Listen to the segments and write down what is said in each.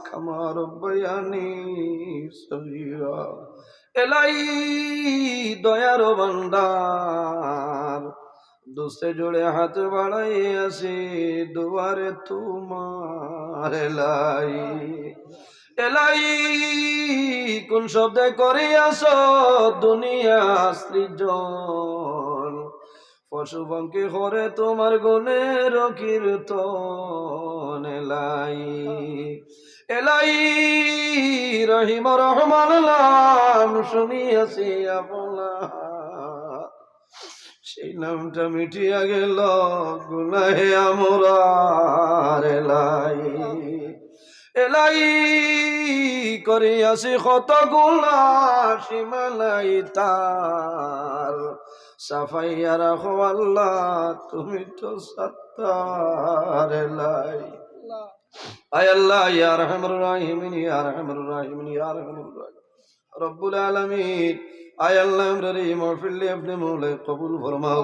كما ربياني صغيرا এলাই দয়ার ভান্ডার দুসে জোড়ে হাত বাড়াই আসি দুয়ারে তোমার এলাই এলাই কোন শব্দে করিয়াছ দুনিয়া সৃজন পশু পঙ্খী করে তোমার গুণের কীর্তন এলাই এলাই রহিম রহমান নাম শুনিয়াছি আপনার সেই নামটা মিটিয়া গেল গুনাহে আমরার এলাই এলাই করিয়াছি কত গুণা সীমানাই তার সাফাইয়া রাখো আল্লাহ তুমি তো সত্তার এলাই আয় আল্লাহ ইয়া রহমানুর রাহিমিন ইয়া রহমানুর রাহিমিন ইয়া রহমানুর রাহিম রব্বুল আলামিন আয় আল্লাহ আমরার এই মাহফিলে আপনি মৌলা কবুল ফরমাও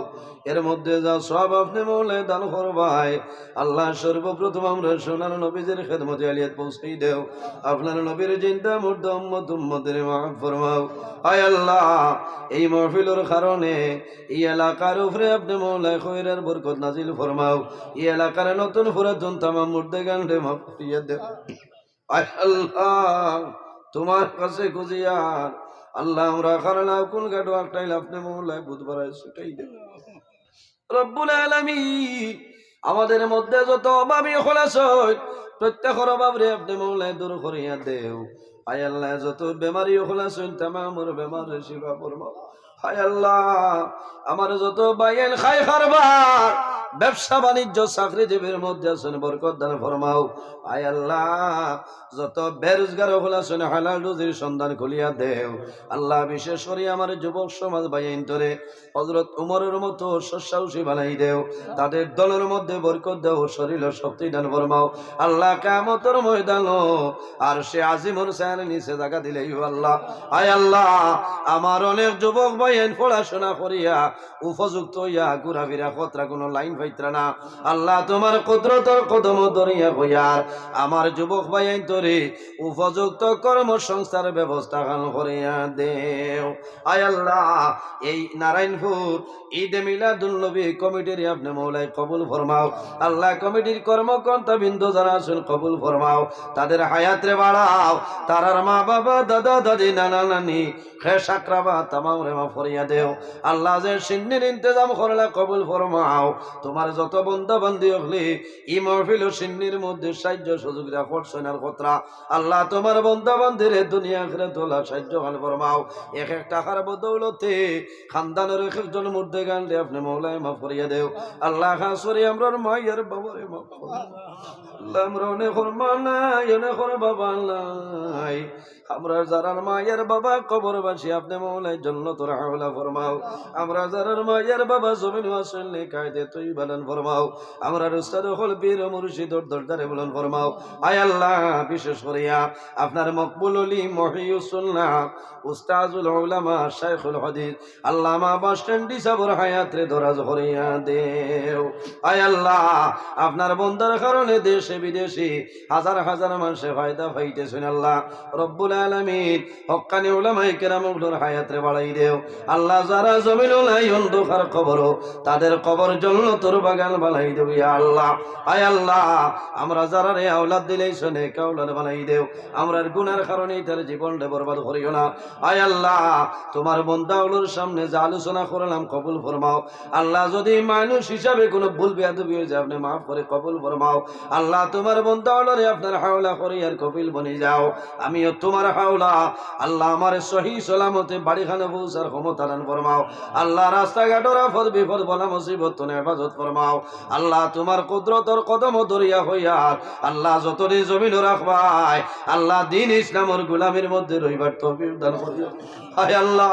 এর মধ্যে যা সব আপনি মৌলা দান ফরমায় আল্লাহ সর্বপ্রথম আমরা সোনার নবীদের খেদমতে আলিয়াত পৌঁছাই দেও আপনার নবীর চিন্তা মুর্দ উম্মত উম্মতের মাফ ফরমাও আয় আল্লাহ এই মাহফিলের কারণে এই এলাকার উপরে আপনি মৌলা খৈরের বরকত নাজিল ফরমাও এই এলাকার নতুন পুরাতন তামাম মুর্দে গান্ডে মাফ করিয়া দেও আয় আল্লাহ তোমার কাছে খুঁজিয়ার আল্লাহ আমরা খারানা কোন গাড়ো একটাইল আপনি মৌলায় বুধবার সেটাই দেব রব্বুল আলামিন আমাদের মধ্যে যত অভাবী খোলাস প্রত্যেকের অভাব রে আপনি মৌলায় দূর করিয়া দেও আয় আল্লাহ যত বেমারি খোলাস তামামর বেমার শিবা ফরমাও হায় আল্লাহ আমার যত বাইন খাই খারবার ব্যবসা বাণিজ্য চাকরিজীবীর মধ্যে আছেন বরকত দান ফরমাও আয় আল্লাহ যত বেরোজগার হলাছেন হালাল রুজির সন্ধান খুলিয়া দেও আল্লাহ বিশেষ করে আমার যুবক সমাজ বাইন তোরে হযরত উমরের মতো সসাউসী বানাই দেও তাদের দলের মধ্যে বরকত দেও শরীর শক্তি দান ফরমাও আল্লাহ কিয়ামতের ময়দানো আর সে আজিমুর সায়ার নিচে জায়গা দিলেই আল্লাহ আয় আল্লাহ আমার অনেক যুবক বাইন পড়াশোনা করিয়া উপযুক্ত ইয়া ঘুরাফিরা খতরা কোনো লাইন পাইত্রা না আল্লাহ তোমার কুদরতের কদম ধরিয়া কইয়ার আমার যুবক ভাইয়াই তোরে উপযুক্ত কর্মসংস্থার ব্যবস্থা করিয়া দেও আয় আল্লাহ এই নারায়ণপুর ঈদ মিলাদুল নবী কমিটির আপনি মৌলাই কবুল ফরমাও আল্লাহ কমিটির কর্মকর্তা বিন্দু যারা আছেন কবুল ফরমাও তাদের হায়াতে বাড়াও তারার মা বাবা দাদা দাদি নানা নানি খেস আকরাবা তামাম রে মাফ করিয়া দেও আল্লাহ যে সিন্নির ইন্তজাম করলা কবুল ফরমাও তোমার যত বন্ধা বান্ধি হলে ই মাহফিল ও সিন্নির মধ্যে সাহায্য সুযোগরা করছেনার কথা আল্লাহ তোমার বন্ধা বান্ধিরে দুনিয়া আখিরাত তোলা সাহায্য গান ফরমাও এক এক টাকার বদৌলতে খানদানের এক একজন মধ্যে গানলে আপনি মৌলায় মাফ করিয়া দেও আল্লাহ খাস করি আমরার মায়ের বাবারে মাফ করো আল্লাহ আমরা অনেক মা নাই অনেক বাবা নাই আমরা যারার মায়ের বাবা কবরবাসী আপনি মৌলায় জান্নাতুল আলা ফরমাও আমরা যারার মায়ের বাবা জমিন ওয়াসিল কায়দে তুই বালান ফরমাও আমরা উস্তাদ হল পীর মুর্শিদর দরবারে বলন ফরমাও আয় আল্লাহ বিশেষ করিয়া আপনার মকবুল ওলি মহিউস সুন্নাহ উস্তাজুল উলামা শাইখুল হাদিস আল্লামা বাসস্ট্যান্ড সাবর হায়াতে দরাজ করিয়া দেও আয় আল্লাহ আপনার বন্দার কারণে দেশে বিদেশে হাজার হাজার মানুষে ফায়দা পাইতেছেন আল্লাহ রব্বুল আলামিন হক্কানি উলামায়ে কেরামগুলোর হায়াতে বাড়াই দেও আল্লাহ যারা জমিন নাই অন্ধকার কবর তাদের কবর জান্নাতের বাগান বানাই দেও ইয়া আল্লাহ আয় আল্লাহ আমরা যারা রে আওলাদ দিলেইছ নেক আওলাদ বানাই দেও আমরার গুনার কারণে তার জীবনটা বরবাদ করিও না আয় আল্লাহ তোমার বান্দাগুলোর সামনে যে আলোচনা করলাম কবুল ফরমাও আল্লাহ যদি মানুষ হিসাবে কোনো ভুল বেয়াদবি হয়ে যায় আপনি মাফ করে কবুল ফরমাও আল্লাহ তোমার বান্দাগুলোরে আপনার হাওলা করে আর কপিল বনে যাও আমিও তোমার হাওলা আল্লাহ আমার সহি সালামতে বাড়িখানে পৌঁছার ক্ষমতা দান ফরমাও আল্লাহ রাস্তাঘাটের আফত বিপদ বলা মুসিবত তো হেফাজত ফরমাও আল্লাহ তোমার কুদরতর কদম দরিয়া হইয়ার আল্লাহ যতদিন জমিন রাখবাই আল্লাহ দিন ইসলামের গোলামের মধ্যে রইবার তৌফিক দান করিও হায় আল্লাহ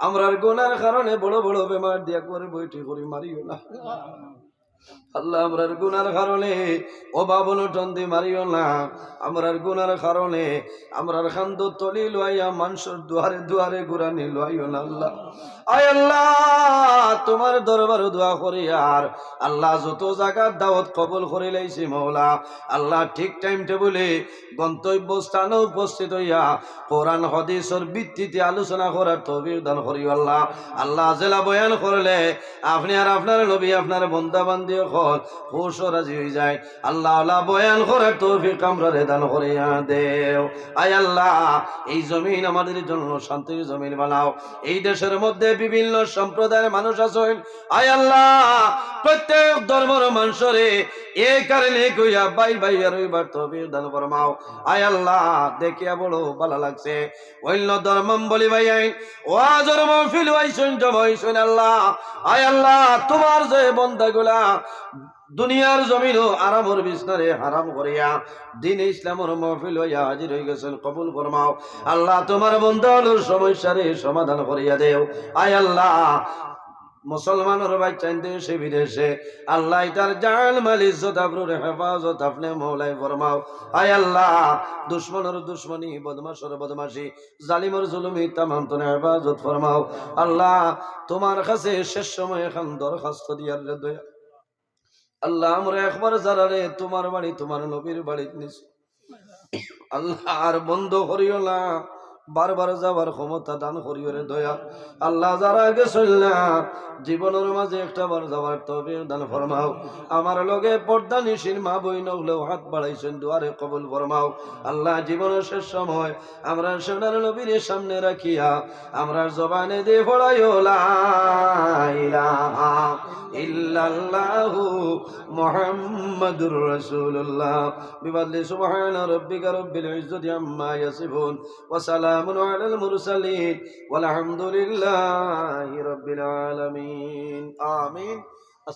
আমরার গুনার কারণে বড় বড় বেমার দিয়া করে বইটি করি মারিও না আল্লাহ আমরার গুনার কারণে ও বাবন টন্দি মারিও না, আমরার গুনার কারণে আমরার খান্দ তলি লইয়া মানুষের দুয়ারে দুয়ারে গুরানি লইও না আল্লাহ। আয় আল্লাহ তোমার দরবার দোয়া করি আর আল্লাহ যত জায়গার দাওয়াত কবুল করে লাইছি মৌলা আল্লাহ ঠিক টাইম টেবলে গন্তব্য স্থানে উপস্থিত হইয়া কোরআন হাদিসের ভিত্তিতে আলোচনা করার তৌফিক দান করি আল্লাহ। আল্লাহ জেলা বয়ান করলে আপনি আর আপনার নবী আপনার বন্দা বান্দি হল খুশ ও রাজি হয়ে যায় আল্লাহ আল্লাহ বয়ান করার তৌফিক আমরা দান করিয়া দেও। আয় আল্লাহ এই জমিন আমাদের জন্য শান্তির জমিন বানাও। এই দেশের মধ্যে বিভিন্ন সম্প্রদায়ের মানুষ আছেন আয় আল্লাহ প্রত্যেক ধর্মের মানুষরে এই কারণে কইয়া ভাই ভাই আর ওইবার তৌফিক দান ফরমাও। আয় আল্লাহ দেখিয়া বড় ভালো লাগছে অন্য ধর্মম বলি ভাই আইন ওয়াজর মাহফিল হইছেন জমাইছেন আল্লাহ। আয় আল্লাহ তোমার যে বান্দাগুলা দুনিয়ার জমিন আরামর বিছনারে হারাম করিয়া দিন ইসলামের মাহফিল হইয়া হাজির হয়ে গেছেন কবুল ফরমাও। আল্লাহ তোমার বান্দার সমস্যারে সমাধান করিয়া দেও। আয় আল্লাহ মুসলমানের বাচ্চান দেশে বিদেশে আল্লাহ তার জান মাল ইজ্জত আবরুর হেফাজত আপনি মৌলাই ফরমাও। আয় আল্লাহ দুশ্মনের দুশ্মনী বদমাশের বদমাশি জালিমের জুলুমি তামাম তনে হেফাজত ফরমাও। আল্লাহ তোমার কাছে শেষ সময় এখন দরখাস্ত দিয়ার রে দয়া আল্লাহ আমরা একবার যারা রে তোমার বাড়ি তোমার নবীর বাড়ি নিছি আল্লাহ আর বন্ধ করিও না, বারবার যাবার ক্ষমতা দান করিও রে দয়া আল্লাহ। যারা গেছিল না জীবনের মাঝে একটা বার যাওয়ার তৌফিক দান ফরমাও। আমার লগে পর্দা নিশির মা বইন হলেও হাত বাড়াইছেন দুয়ারে কবুল ফরমাও। আল্লাহ জীবনের শেষ সময় আমরা সোনার নবীর সামনে রাখিয়া আমরা জবানে দিয়ে পড়াইও লা ইলাহা ইল্লাল্লাহু মুহাম্মাদুর রাসূলুল্লাহ বিফাদলি সুবহান রাব্বিকা রব্বিল ইজ্জতি আম্মা ইয়াসিফুন ওয়া সালামুন আলাল মুরসালিন ওয়াল হামদুলিল্লাহি রাব্বিল আলামিন। আমিন।